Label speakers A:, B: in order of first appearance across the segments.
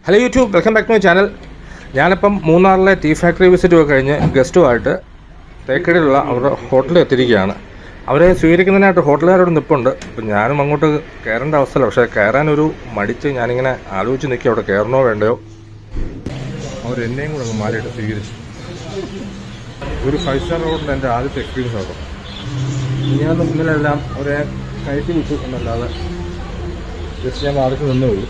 A: Hello YouTube, welcome back to my channel. ഞാനിപ്പം മൂന്നാറിലെ tea factory visit ഒക്കെ കഴിഞ്ഞ് ഗസ്റ്റുമായിട്ട് തേക്കടിയിലുള്ള അവരുടെ ഹോട്ടലിൽ എത്തിയിരിക്കുകയാണ്. അവരെ സ്വീകരിക്കുന്നതിനായിട്ട് ഹോട്ടലുകാരോട് നിൽപ്പുണ്ട്. അപ്പം ഞാനും അങ്ങോട്ട് കയറേണ്ട അവസ്ഥയില്ല. പക്ഷേ കയറാനൊരു മടിച്ച് ഞാനിങ്ങനെ ആലോചിച്ച് നിൽക്കുക, അവിടെ കയറണോ വേണ്ടയോ. അവരെന്നെയും കൂടെ അങ്ങ് മാറിയിട്ട് സ്വീകരിച്ചു. ഒരു 5 സ്റ്റാർ ഹോട്ടലിൽ എൻ്റെ ആദ്യത്തെ എക്സ്പീരിയൻസ് ആകും. ഞാൻ മുന്നിലെല്ലാം അവരെ കയറ്റി വിട്ടു എന്നല്ലാതെ ജസ്റ്റ് ഞാൻ ആർക്ക് നിന്നേ ഉള്ളൂ.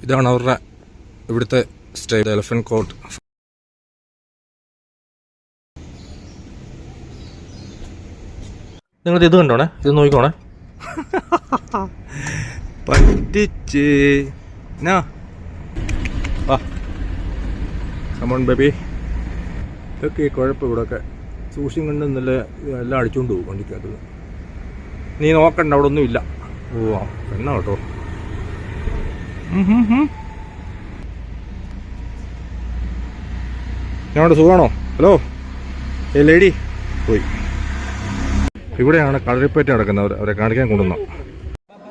A: ഇതാണ് അവരുടെ ഇവിടുത്തെ സ്റ്റേ, എലഫന്റ് കോട്ട്. നിങ്ങളിത് ഇത് കണ്ടോണേ, ഇത് നോക്കിക്കോണേ. പറ്റിച്ച് കമോൺ ബേബി. ഇതൊക്കെ കുഴപ്പം. ഇവിടെയൊക്കെ സൂക്ഷിയും കണ്ട് നല്ല എല്ലാം അടിച്ചുകൊണ്ട് പോകും വണ്ടിക്കകത്ത്. നീ നോക്കണ്ട, അവിടെ ഒന്നും ഇല്ല. ഓ എന്നാ കേട്ടോ. ഞാനോട് സുഖമാണോ? ഹലോ ഏ ലേഡി. പോയി. ഇവിടെയാണ് കളരിപ്പേറ്റ നടക്കുന്നവർ, അവരെ കാണിക്കാൻ കൊണ്ടുവന്ന.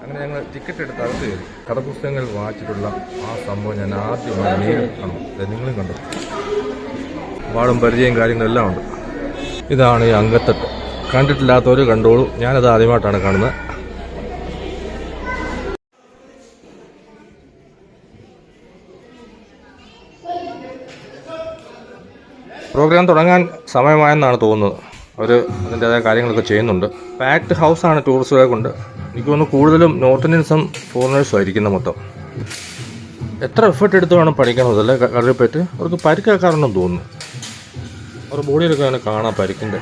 A: അങ്ങനെ ഞങ്ങൾ ടിക്കറ്റ് എടുത്ത് അകത്ത് കയറി. കഥപുസ്തകങ്ങൾ വായിച്ചിട്ടുള്ള ആ സംഭവം ഞാൻ ആദ്യമായി നേരിൽ കാണും. നിങ്ങളും കണ്ടു. വാടും പരിചയം കാര്യങ്ങളും എല്ലാം ഉണ്ട്. ഇതാണ് ഈ അങ്കത്തട്ട്. കണ്ടിട്ടില്ലാത്തവർ കണ്ടോളൂ. ഞാനത് ആദ്യമായിട്ടാണ് കാണുന്നത്. പ്രോഗ്രാം തുടങ്ങാൻ സമയമായെന്നാണ് തോന്നുന്നത്. അവർ അതിൻ്റേതായ കാര്യങ്ങളൊക്കെ ചെയ്യുന്നുണ്ട്. പാക്ഡ് ഹൗസാണ് ടൂറിസ്റ്റുകളെ കൊണ്ട്. എനിക്ക് തോന്നുന്നു കൂടുതലും നോർത്ത് ഇന്ത്യൻസും ഫോറിനേഴ്സും ആയിരിക്കുന്ന മൊത്തം. എത്ര എഫേർട്ട് എടുത്ത് വേണം പഠിക്കണതല്ലേ കളരിപ്പേറ്റ്. അവർക്ക് പരിക്കേക്കാറുണ്ടെന്ന് തോന്നുന്നു. അവരുടെ ബോഡിയിലൊക്കെ അങ്ങനെ കാണാം പരിക്കിൻ്റെ.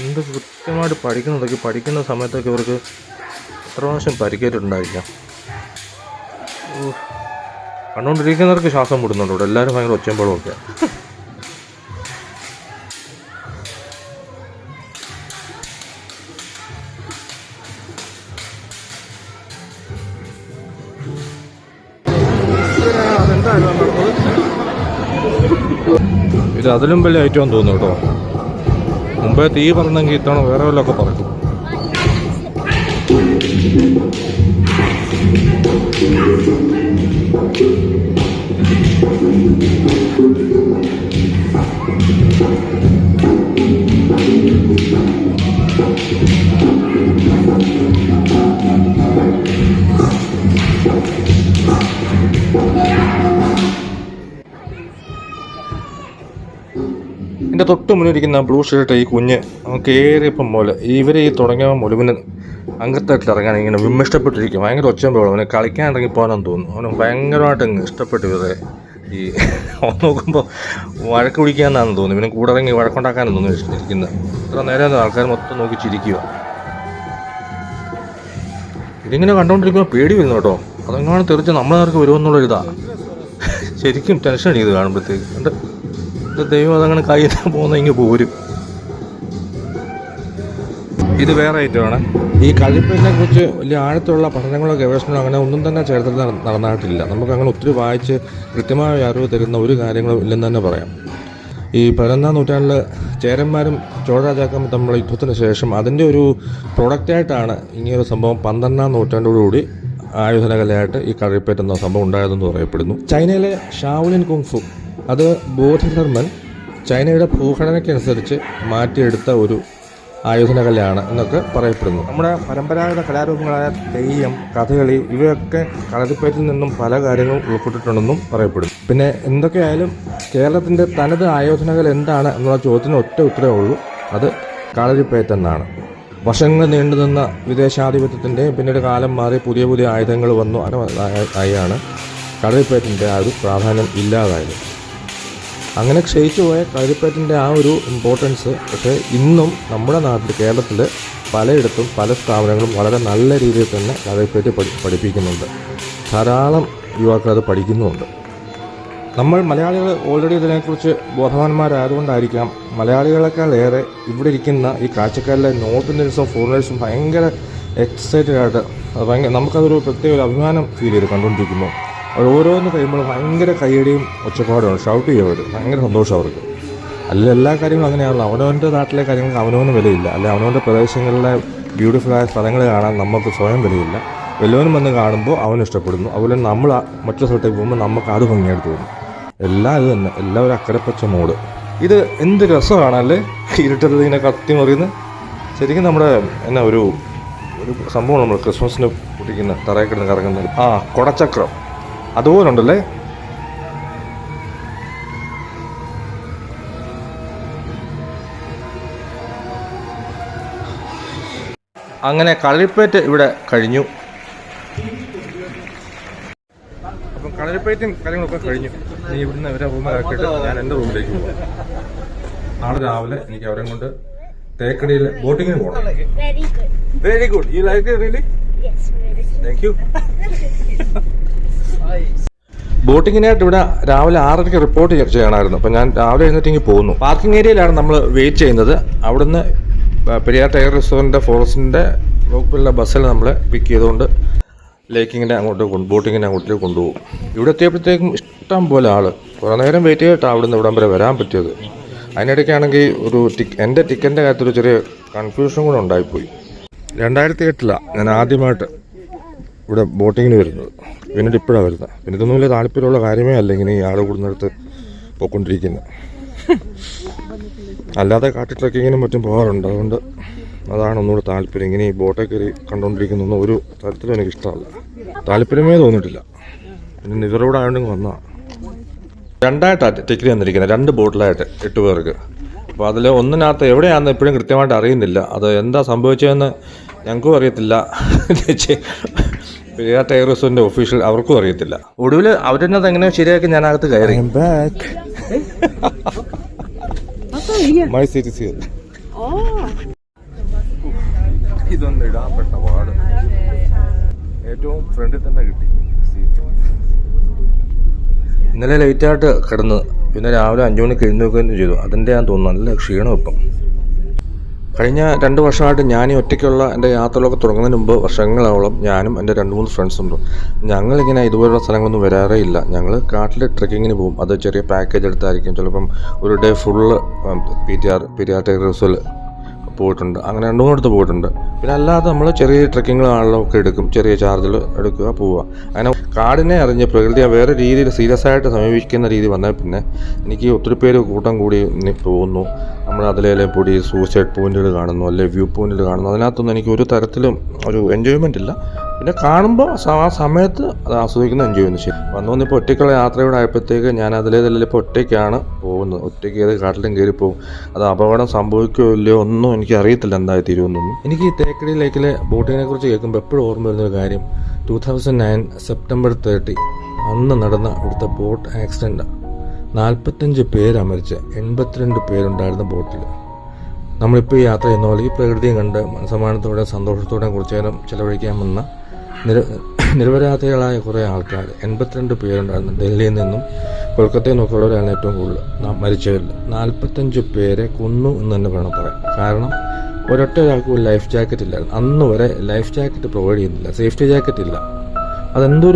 A: എന്ത് കൃത്യമായിട്ട് പഠിക്കുന്നതൊക്കെ. പഠിക്കുന്ന സമയത്തൊക്കെ ഇവർക്ക് എത്ര പ്രാവശ്യം പരിക്കേറ്റിട്ടുണ്ടായിരിക്കാം. കണ്ടുകൊണ്ടിരിക്കുന്നവർക്ക് ശ്വാസം മുടുന്നുണ്ട്. ഇവിടെ എല്ലാവരും ഭയങ്കര ഒച്ചമ്പളും ഒക്കെ. ഇത് അതിലും വലിയ ഐറ്റം തോന്നുന്നു കേട്ടോ. മുമ്പേ തീ പറഞ്ഞെങ്കിൽ ഇത്തവണ വേറെ വല്ലതൊക്കെ പറക്കും. എൻ്റെ തൊട്ട് മുന്നിരിക്കുന്ന ബ്ലൂ ഷർട്ട് ഈ കുഞ്ഞ് നമുക്ക് ഏറിയപ്പം പോലെ ഇവരെ ഈ തുടങ്ങിയ മുഴുവന് അങ്കത്തായിട്ട് ഇറങ്ങാൻ ഇങ്ങനെ വിമ്മിഷ്ടപ്പെട്ടിരിക്കും. ഭയങ്കര ഒച്ചമ്പോഴും. അവന് കളിക്കാൻ ഇറങ്ങിപ്പോകാനെന്ന് തോന്നുന്നു. അവന് ഭയങ്കരമായിട്ട് ഇഷ്ടപ്പെട്ടു ഇവരെ. ഈ നോക്കുമ്പോൾ വഴക്ക് പിടിക്കാമെന്നാണെന്ന് തോന്നുന്നു. ഇവന് കൂടെ ഇറങ്ങി വഴക്കുണ്ടാക്കാനെന്ന് തോന്നുന്നു ഇരിക്കുന്നത്. ഇത്ര നേരം ആൾക്കാർ മൊത്തം നോക്കി ചിരിക്കുക. ഇതിങ്ങനെ കണ്ടുകൊണ്ടിരിക്കുമ്പോൾ പേടി വരുന്നു കേട്ടോ. അതെങ്ങാണ് തെറിച്ച് നമ്മളെ നേർക്ക് വരുമെന്നുള്ളൊരിതാണ്. ശരിക്കും ടെൻഷൻ അടിക്കുന്നത് കാണുമ്പോഴത്തേക്ക്. എൻ്റെ ദൈവം അതങ്ങനെ കയ്യിൽ പോകുന്ന ഇങ്ങ് പോരും. ഇത് വേറെ ഐറ്റമാണ്. ഈ കളരിപ്പേറ്റിനെ കുറിച്ച് വലിയ ആഴത്തുള്ള പഠനങ്ങളോ ഗവേഷണങ്ങളോ അങ്ങനെ ഒന്നും തന്നെ ചരിത്രത്തിൽ നടന്നിട്ടില്ല. നമുക്കങ്ങനെ ഒത്തിരി വായിച്ച് കൃത്യമായ അറിവ് തരുന്ന ഒരു കാര്യങ്ങളും ഇല്ലെന്ന് തന്നെ പറയാം. ഈ 11-ാം നൂറ്റാണ്ടിൽ ചേരന്മാരും ചോഴ രാജാക്കന്മാരും തമ്മിലുള്ള യുദ്ധത്തിന് ശേഷം അതിൻ്റെ ഒരു പ്രൊഡക്റ്റായിട്ടാണ് ഇങ്ങനൊരു സംഭവം 12-ാം നൂറ്റാണ്ടോടുകൂടി ആയുധനകലയായിട്ട് ഈ കളരിപ്പേറ്റ് എന്ന സംഭവം ഉണ്ടായതെന്ന് പറയപ്പെടുന്നു. ചൈനയിലെ ഷാവുലിൻ കുങ്ഫു, അത് ബോധിധർമ്മൻ ചൈനയുടെ ഭൂഘടനയ്ക്കനുസരിച്ച് മാറ്റിയെടുത്ത ഒരു ആയോധനകലയാണ് എന്നൊക്കെ പറയപ്പെടുന്നു. നമ്മുടെ പരമ്പരാഗത കലാരൂപങ്ങളായ തെയ്യം, കഥകളി ഇവയൊക്കെ കളരിപ്പയറ്റിൽ നിന്നും പല കാര്യങ്ങളും ഉൾപ്പെട്ടിട്ടുണ്ടെന്നും പറയപ്പെടുന്നു. പിന്നെ എന്തൊക്കെയായാലും കേരളത്തിൻ്റെ തനത് ആയോധനകല എന്താണ് എന്നുള്ള ചോദ്യത്തിന് ഒറ്റ ഉത്തരവേ ഉള്ളൂ. അത് കളരിപ്പയറ്റെന്നാണ്. വർഷങ്ങൾ നീണ്ടുനിന്ന വിദേശാധിപത്യത്തിൻ്റെ പിന്നീട് കാലം മാറി പുതിയ പുതിയ ആയുധങ്ങൾ വന്നു ആയാണ് കളരിപ്പയറ്റിൻ്റെ ആ ഒരു പ്രാധാന്യം ഇല്ലാതായത്. അങ്ങനെ ക്ഷയിച്ചു പോയ കളരിപ്പയറ്റിൻ്റെ ആ ഒരു ഇമ്പോർട്ടൻസ് പക്ഷേ ഇന്നും നമ്മുടെ നാട്ടിൽ കേരളത്തിൽ പലയിടത്തും പല സ്ഥാപനങ്ങളും വളരെ നല്ല രീതിയിൽ തന്നെ കളരിപ്പയറ്റ് പഠിപ്പിക്കുന്നുണ്ട്. ധാരാളം യുവാക്കൾ അത് പഠിക്കുന്നുമുണ്ട്. നമ്മൾ മലയാളികൾ ഓൾറെഡി ഇതിനെക്കുറിച്ച് ബോധവാന്മാരായതുകൊണ്ടായിരിക്കാം മലയാളികളെക്കാളേറെ ഇവിടെ ഇരിക്കുന്ന ഈ കാഴ്ചക്കാരിലെ നോർത്ത് ഇന്ത്യൻസും ഫോറിനേഴ്സും ഭയങ്കര എക്സൈറ്റഡ് ആയിട്ട് നമുക്കതൊരു പ്രത്യേക ഒരു അഭിമാനം ഫീൽ ചെയ്ത് കണ്ടുകൊണ്ടിരിക്കുന്നു. അവർ ഓരോന്ന് കഴിയുമ്പോൾ ഭയങ്കര കയ്യടിയും ഒച്ചപ്പാടുമാണ്. ഷൗട്ട് ചെയ്യും അവർ. ഭയങ്കര സന്തോഷം അവർക്ക്. അല്ല എല്ലാ കാര്യങ്ങളും അങ്ങനെയാണല്ലോ. അവനവൻ്റെ നാട്ടിലെ കാര്യങ്ങൾക്ക് അവനവന് വിലയില്ല, അല്ലെ അവനവൻ്റെ പ്രദേശങ്ങളിലെ ബ്യൂട്ടിഫുള്ളായ സ്ഥലങ്ങൾ കാണാൻ നമുക്ക് സ്വയം വിലയില്ല. വല്ലവനും വന്ന് കാണുമ്പോൾ അവന് ഇഷ്ടപ്പെടുന്നു. അതുപോലെ നമ്മൾ മറ്റൊരു സ്ഥലത്തേക്ക് പോകുമ്പോൾ നമുക്ക് അത് ഭംഗിയായിട്ട് തോന്നും. എല്ലാം ഇത് തന്നെ, എല്ലാവരും അക്കരപ്പച്ച മോഡ്. ഇത് എന്ത് രസമാണല്ലേ ഇരുട്ടത്ത് ഇങ്ങനെ കത്തി മറിയുന്നത്. ശരിക്കും നമ്മുടെ എന്നാ ഒരു സംഭവം നമ്മൾ ക്രിസ്മസിന് പൊട്ടിക്കുന്ന തറയിൽ കിടന്ന് കറങ്ങുന്നത്, കുടച്ചക്രം അതുപോലെ ഉണ്ടല്ലേ. അങ്ങനെ കളരിപ്പയറ്റ് ഇവിടെ കഴിഞ്ഞു. അപ്പം കളരിപ്പയറ്റും കാര്യങ്ങളൊക്കെ കഴിഞ്ഞു. ഇനി ഇവിടുന്ന് ഇവരെ റൂമിലാക്കിയിട്ട് ഞാൻ എൻ്റെ റൂമിലേക്ക് പോകും. നാളെ രാവിലെ എനിക്ക് അവരെ കൊണ്ട് തേക്കടിയിൽ ബോട്ടിങ്ങിന് പോകണം. Very good. You like it really? Thank you. ബോട്ടിങ്ങിനായിട്ട് ഇവിടെ രാവിലെ 6:30 റിപ്പോർട്ട് ചെയ്യണമായിരുന്നു. അപ്പം ഞാൻ രാവിലെ എഴുന്നേറ്റ് പോകുന്നു. പാർക്കിംഗ് ഏരിയയിലാണ് നമ്മൾ വെയിറ്റ് ചെയ്യുന്നത്. അവിടുന്ന് പെരിയാർ ടൈഗർ റിസർവിൻ്റെ ഫോറസ്റ്റിൻ്റെ വകുപ്പുള്ള ബസ്സിൽ നമ്മളെ പിക്ക് ചെയ്തുകൊണ്ട് ലേക്കിങ്ങിൻ്റെ ബോട്ടിങ്ങിൻ്റെ അങ്ങോട്ടേക്ക് കൊണ്ടുപോകും. ഇവിടെ എത്തിയപ്പോഴത്തേക്കും ഇഷ്ടം പോലെ ആൾ. കുറേ നേരം വെയിറ്റ് ചെയ്തിട്ടാണ് അവിടുന്ന് ഇവിടം വരെ വരാൻ പറ്റിയത്. അതിനിടയ്ക്കാണെങ്കിൽ എൻ്റെ ടിക്കറ്റിൻ്റെ കാര്യത്തിൽ ഒരു ചെറിയ കൺഫ്യൂഷൻ കൂടെ ഉണ്ടായിപ്പോയി. 2008 ഞാൻ ആദ്യമായിട്ട് ഇവിടെ ബോട്ടിങ്ങിന് വരുന്നത്. പിന്നീട് ഇപ്പോഴാണ് വരുന്നത്. പിന്നെ ഇതൊന്നും വലിയ താല്പര്യമുള്ള കാര്യമേ അല്ല ഇങ്ങനെ ഈ ആൾ കൂടുന്നിടത്ത് പോയിക്കൊണ്ടിരിക്കുന്നത്. അല്ലാതെ കാട്ടി ട്രക്കിങ്ങിനും മറ്റും പോകാറുണ്ട്. അതുകൊണ്ട് അതാണ് ഒന്നുകൂടെ താല്പര്യം. ഇങ്ങനെ ഈ ബോട്ടൊക്കെ കയറി കണ്ടുകൊണ്ടിരിക്കുന്നൊന്നും ഒരു തരത്തിലും എനിക്കിഷ്ടമല്ല, താല്പര്യമേ തോന്നിയിട്ടില്ല. പിന്നെ ഇവരോട് ആയതുകൊണ്ട് വന്നതാണ്. 2ആയിട്ടാണ് ടിക്കറ്റ് തന്നിരിക്കുന്നത്, 2 ബോട്ടിലായിട്ട് 8 പേർക്ക്. അപ്പോൾ അതിൽ ഒന്നിനകത്ത് എവിടെയാണെന്ന് ഇപ്പോഴും കൃത്യമായിട്ട് അറിയുന്നില്ല. അത് എന്താ സംഭവിച്ചതെന്ന് ഞങ്ങൾക്കും അറിയത്തില്ല, പെരിയാർ ടൈഗർ റിസർവിൻ്റെ ഒഫീഷ്യൽ അവർക്കും അറിയത്തില്ല. ഒടുവിൽ അവരെന്നത് എങ്ങനെയോ ശരിയാക്കി ഞാനകത്ത് കയറി. My seat is here. ഇതൊന്നും ഇടാൻ പെട്ട പാട്. ഏറ്റവും ഫ്രണ്ടിൽ തന്നെ കിട്ടി സീറ്റ്. ഇന്നലെ ലേറ്റായിട്ട് കിടന്ന് പിന്നെ രാവിലെ 5 മണിക്ക് എഴുന്നേൽക്കുകയും ചെയ്തു. അതിൻ്റെ ഞാൻ തോന്നുന്നു നല്ല ക്ഷീണം ഇപ്പം. കഴിഞ്ഞ 2 വർഷമായിട്ട് ഞാൻ ഈ ഒറ്റയ്ക്കുള്ള എൻ്റെ യാത്രകളൊക്കെ തുടങ്ങുന്നതിന് മുമ്പ് വർഷങ്ങളോളം ഞാനും എൻ്റെ 2-3 ഫ്രണ്ട്സുണ്ട്. ഞങ്ങളിങ്ങനെ ഇതുപോലുള്ള സ്ഥലങ്ങളൊന്നും വരാറേ ഇല്ല. ഞങ്ങൾ കാട്ടിൽ ട്രെക്കിങ്ങിന് പോകും. അത് ചെറിയ പാക്കേജ് എടുത്തായിരിക്കും. ചിലപ്പം ഒരു ഡേ ഫുള്ള് പെരിയാർ ടൈഗർ റിസർവിൽ പോയിട്ടുണ്ട്. അങ്ങനെ 2-3 അടുത്ത് പോയിട്ടുണ്ട്. പിന്നെ അല്ലാതെ നമ്മൾ ചെറിയ ട്രെക്കിങ്ങുകളാണല്ലോ ഒക്കെ എടുക്കും, ചെറിയ ചാർജിൽ എടുക്കുക, പോവുക. അങ്ങനെ കാടിനെ അറിഞ്ഞ് പ്രകൃതിയെ വേറെ രീതിയിൽ സീരിയസ് ആയിട്ട് സമീപിക്കുന്ന രീതി വന്നാൽ പിന്നെ എനിക്ക് ഒത്തിരി പേര് കൂട്ടം കൂടി പോകുന്നു. നമ്മൾ അതിലെ പൊടി സൂസൈഡ് പോയിന്റുകൾ കാണുന്നു, അല്ലെങ്കിൽ വ്യൂ പോയിന്റുകൾ കാണുന്നു. അതിനകത്തൊന്നും എനിക്ക് ഒരു തരത്തിലും ഒരു എൻജോയ്മെൻ്റ് ഇല്ല. പിന്നെ കാണുമ്പോൾ ആ സമയത്ത് അത് ആസ്വദിക്കുന്ന എൻജോയ് ചെയ്യും. വന്നിപ്പോൾ ഒറ്റയ്ക്കുള്ള യാത്രയോടെ ആയപ്പോഴത്തേക്ക് ഞാൻ ഇപ്പോൾ ഒറ്റയ്ക്കാണ് പോകുന്നത്. ഒറ്റയ്ക്ക് ഏത് കാട്ടിലും കയറി പോകും. അത് അപകടം സംഭവിക്കുകയോ ഇല്ലയോ ഒന്നും എനിക്ക് അറിയത്തില്ല എന്തായി തീരുമെന്നൊന്നും. എനിക്ക് ഈ തേക്കടി ലേക്കിലെ ബോട്ടിങ്ങിനെ കുറിച്ച് കേൾക്കുമ്പോൾ എപ്പോഴും ഓർമ്മ വരുന്നൊരു കാര്യം 2009 സെപ്റ്റംബർ 30 അന്ന് നടന്ന ഇവിടുത്തെ ബോട്ട് ആക്സിഡൻറ്റാണ്. 45 പേരാണ് മരിച്ചത്. 82 പേരുണ്ടായിരുന്ന ബോട്ടിൽ. നമ്മളിപ്പോൾ ഈ യാത്ര ചെയ്യുന്ന പോലെ ഈ പ്രകൃതിയും കണ്ട് മനസ്സമാനത്തോടെ സന്തോഷത്തോടെ കുറച്ചു നേരം ചിലവഴിക്കാൻ വന്ന നിരപരാധികളായ കുറേ ആൾക്കാർ, 82 പേരുണ്ടായിരുന്നു. ഡൽഹിയിൽ നിന്നും കൊൽക്കത്തയിൽ നിന്നൊക്കെ ഉള്ളവരാണ് ഏറ്റവും കൂടുതൽ മരിച്ചവരിൽ. 45 പേരെ കൊന്നു എന്ന് തന്നെ വേണം പറയാൻ. കാരണം ഒരൊറ്റ ഒരാൾക്ക് ഒരു ലൈഫ് ജാക്കറ്റ് ഇല്ലായിരുന്നു. അന്ന് വരെ ലൈഫ് ജാക്കറ്റ് പ്രൊവൈഡ് ചെയ്യുന്നില്ല, സേഫ്റ്റി ജാക്കറ്റ് ഇല്ല. എന്തോ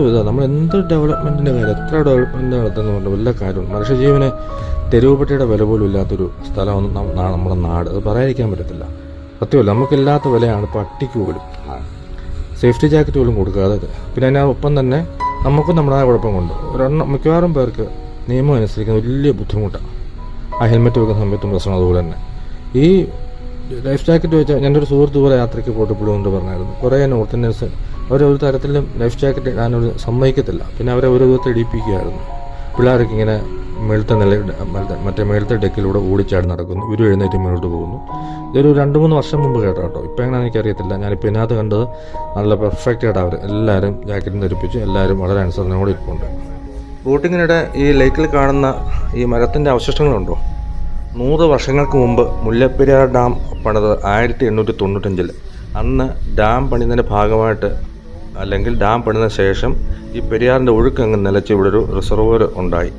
A: ഇതാണ് നമ്മൾ എന്ത് ഡെവലപ്മെൻറ്റിൻ്റെ കാര്യം, എത്ര ഡെവലപ്മെൻറ്റ് നടത്തുന്ന പറഞ്ഞാൽ വല്ല കാര്യമുണ്ട്. മനുഷ്യജീവന് തെരുവുപട്ടിയുടെ വില പോലും ഇല്ലാത്തൊരു സ്ഥലമാണ് നമ്മുടെ നാട്. അത് പറയാതിരിക്കാൻ പറ്റത്തില്ല. സത്യമല്ല, നമുക്കില്ലാത്ത വിലയാണ് പട്ടിക്ക് പോലും. സേഫ്റ്റി ജാക്കറ്റ് പോലും കൊടുക്കാതെ. പിന്നെ അതിനൊപ്പം തന്നെ നമുക്കും നമ്മുടേതായ കുഴപ്പം കൊണ്ട് മിക്കവാറും പേർക്ക് നിയമം അനുസരിക്കുന്ന വലിയ ബുദ്ധിമുട്ടാണ്. ആ ഹെൽമെറ്റ് വെക്കുന്ന സമയത്തും പ്രശ്നം. അതുപോലെ തന്നെ ഈ ലൈഫ് ജാക്കറ്റ് വെച്ചാൽ എൻ്റെ ഒരു സുഹൃത്ത് പോലെ യാത്രയ്ക്ക് പോയിട്ട് കൊണ്ട് പറഞ്ഞായിരുന്നു. കുറേ നോർത്ത് ഇന്ത്യൻസ് അവരൊരു തരത്തിലും ലൈഫ് ജാക്കറ്റ് ഇടാനൊർ സമ്മതിക്കത്തില്ല. പിന്നെ അവരെ ഒരു വിധത്തിൽ ഇടിപ്പിക്കുകയായിരുന്നു. പിള്ളേർക്ക് ഇങ്ങനെ മേളത്തെ ഡെക്കിലൂടെ ഓടിച്ചാടി നടക്കുന്നു. ഇവരും എഴുന്നേറ്റ് മുന്നോട്ട് പോകുന്നു. ഇതൊരു 2-3 വർഷം മുമ്പ് കേട്ടോ. ഇപ്പോൾ എങ്ങനെയാണെന്ന് എനിക്കറിയത്തില്ല. ഞാനിപ്പോൾ ഇതിനകത്ത് കണ്ടത് നല്ല പെർഫെക്റ്റായിട്ട് അവർ എല്ലാവരും ജാക്കറ്റും ധരിപ്പിച്ച് എല്ലാവരും വളരെ അനുസരണയോടെ ഇരിപ്പുണ്ട്. ബോട്ടിങ്ങിനിടെ ഈ ലേക്കിൽ കാണുന്ന ഈ മരത്തിൻ്റെ അവശിഷ്ടങ്ങളുണ്ടോ? 100 വർഷങ്ങൾക്ക് മുമ്പ് മുല്ലപ്പെരിയാർ ഡാം പണിത് 1895. അന്ന് ഡാം പണിതിൻ്റെ ഭാഗമായിട്ട് അല്ലെങ്കിൽ ഡാം പണിതിന് ശേഷം ഈ പെരിയാറിൻ്റെ ഒഴുക്ക് അങ്ങ് നിലച്ച് ഇവിടെ ഒരു റിസർവോയർ ഉണ്ടായി.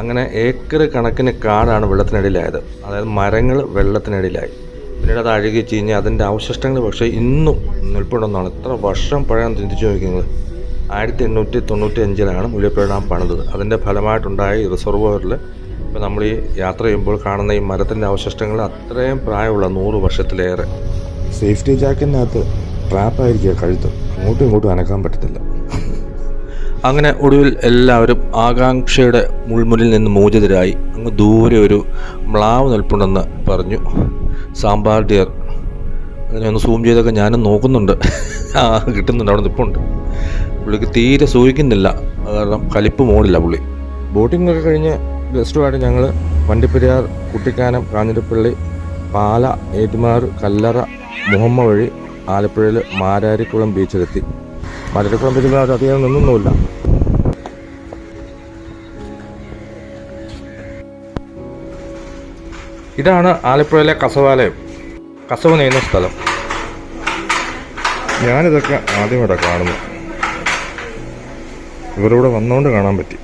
A: അങ്ങനെ ഏക്കർ കണക്കിന് കാടാണ് വെള്ളത്തിനടിയിലായത്. അതായത് മരങ്ങൾ വെള്ളത്തിനടിയിലായി. പിന്നീട് അത് അഴുകി ചീഞ്ഞ് അതിൻ്റെ അവശിഷ്ടങ്ങൾ പക്ഷേ ഇന്നും നിൽപ്പുണ്ടെന്നാണ്. എത്ര വർഷം പഴയം ചിന്തിച്ചു നോക്കുന്നത്. 1895 മുല്ലപ്പെരിയാർ ഡാം പണിതത്. അതിൻ്റെ ഫലമായിട്ടുണ്ടായ ഈ റിസർവോയറിൽ ഇപ്പോൾ നമ്മൾ ഈ യാത്ര ചെയ്യുമ്പോൾ കാണുന്ന ഈ മരത്തിൻ്റെ അവശിഷ്ടങ്ങൾ അത്രയും പ്രായമുള്ള 100 വർഷത്തിലേറെ. സേഫ്റ്റി ജാക്കറ്റിനകത്ത് ട്രാപ്പായിരിക്കുക കഴുത്ത്, അങ്ങോട്ടും ഇങ്ങോട്ടും അനക്കാൻ പറ്റത്തില്ല. അങ്ങനെ ഒടുവിൽ എല്ലാവരും ആകാംക്ഷയുടെ മുൾമുനിൽ നിന്ന് മോചിതരായി. അങ്ങ് ദൂരെ ഒരു മ്ലാവ് നിൽപ്പുണ്ടെന്ന് പറഞ്ഞു. സാമ്പാർ ഡിയർ. അതിനെ ഒന്ന് സൂം ചെയ്തൊക്കെ ഞാനും നോക്കുന്നുണ്ട്. കിട്ടുന്നുണ്ട്, അവിടെ നിൽപ്പുണ്ട്. പുള്ളിക്ക് തീരെ സൂഹിക്കുന്നില്ല, കാരണം കലിപ്പ് മോടില്ല പുള്ളി. ബോട്ടിംഗ് ഒക്കെ കഴിഞ്ഞ് ഗസ്റ്റുമായിട്ട് ഞങ്ങൾ വണ്ടിപ്പെരിയാർ, കുട്ടിക്കാനം, കാഞ്ഞിരപ്പള്ളി, പാല, ഏറ്റുമാർ, കല്ലറ, മുഹമ്മ വഴി ആലപ്പുഴയിൽ മാരാരിക്കുളം ബീച്ചിലെത്തി. മാരാരിക്കുളം ബീച്ചിൽ അത് അധികം നിന്നൊന്നുമില്ല. ഇതാണ് ആലപ്പുഴയിലെ കസവാലയം, കസവ് നെയ്യുന്ന സ്ഥലം. ഞാനിതൊക്കെ ആദ്യമായിട്ടാണ് കാണുന്നത്. ഇവരിവിടെ വന്നുകൊണ്ട് കാണാൻ പറ്റി.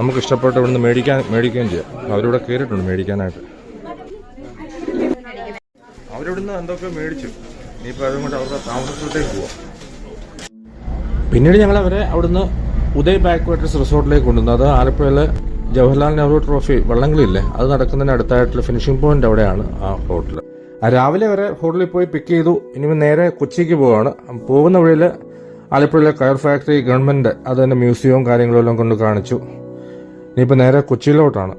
A: നമുക്ക് ഇഷ്ടപ്പെട്ട് ഇവിടുന്ന് മേടിക്കുകയും ചെയ്യാം. അവരിവിടെ കയറിയിട്ടുണ്ട് മേടിക്കാനായിട്ട്. അവരിവിടുന്ന് എന്തൊക്കെ മേടിച്ചു. ഇനിയിപ്പോൾ അതുകൊണ്ട് അവരുടെ താമസത്തിലേക്ക് പോവാം. പിന്നീട് ഞങ്ങൾ അവരെ അവിടുന്ന് ഉദയ് ബാക്ക് വാട്ടേഴ്സ് റിസോർട്ടിലേക്ക് കൊണ്ടുവന്നു. അത് ആലപ്പുഴയിലെ ജവഹർലാൽ നെഹ്റു ട്രോഫി വള്ളംകളിയില്ലേ, അത് നടക്കുന്നതിന് അടുത്തായിട്ടുള്ള ഫിനിഷിംഗ് പോയിന്റ് അവിടെയാണ് ആ ഹോട്ടൽ. രാവിലെ വരെ ഹോട്ടലിൽ പോയി പിക്ക് ചെയ്തു. ഇനി നേരെ കൊച്ചിക്ക് പോവാണ്. പോകുന്ന വഴിയിൽ ആലപ്പുഴയിലെ കയർ ഫാക്ടറി, ഗവൺമെന്റ് അതിൻ്റെ മ്യൂസിയവും കാര്യങ്ങളും എല്ലാം കൊണ്ട് കാണിച്ചു. ഇനിയിപ്പോൾ നേരെ കൊച്ചിയിലോട്ടാണ്.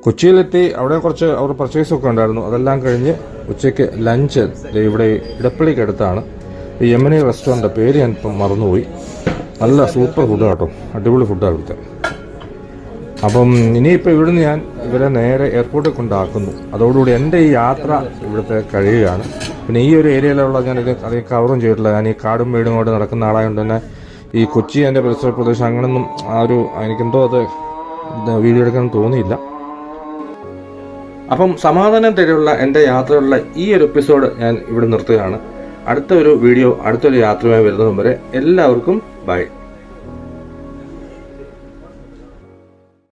A: കൊച്ചിയിലെത്തി അവിടെ കുറച്ച് അവർ പർച്ചേസൊക്കെ ഉണ്ടായിരുന്നു. അതെല്ലാം കഴിഞ്ഞ് ഉച്ചയ്ക്ക് ലഞ്ച് ഇവിടെ ഇടപ്പള്ളിക്ക് അടുത്താണ് ഈ യമനി റെസ്റ്റോറൻറ്റ്. പേര് ഞാനിപ്പം മറന്നുപോയി. നല്ല സൂപ്പർ ഫുഡ് കേട്ടോ, അടിപൊളി ഫുഡാണ് ഇവിടുത്തെ. അപ്പം ഇനിയിപ്പോൾ ഇവിടുന്ന് ഞാൻ ഇവരെ നേരെ എയർപോർട്ടിൽ കൊണ്ടാക്കുന്നു. അതോടുകൂടി എൻ്റെ ഈ യാത്ര ഇവിടുത്തെ കഴിയുകയാണ്. പിന്നെ ഈ ഒരു ഏരിയയിലുള്ള ഞാനിത് അധികം കവറും ചെയ്തിട്ടില്ല. ഞാൻ ഈ കാടും വീടും കൊണ്ട് നടക്കുന്ന ആളായതുകൊണ്ട് തന്നെ ഈ കൊച്ചി എൻ്റെ പരിസര പ്രദേശം അങ്ങനൊന്നും എനിക്കെന്തോ അത് വീഡിയോ എടുക്കാൻ തോന്നിയില്ല. അപ്പം സമാധാനം തരെയുള്ള എൻ്റെ യാത്രയുള്ള ഈ ഒരു എപ്പിസോഡ് ഞാൻ ഇവിടെ നിർത്തുകയാണ്. അടുത്ത ഒരു വീഡിയോ, അടുത്തൊരു യാത്രയുമായി വരുന്നതും വരെ എല്ലാവർക്കും ബൈ.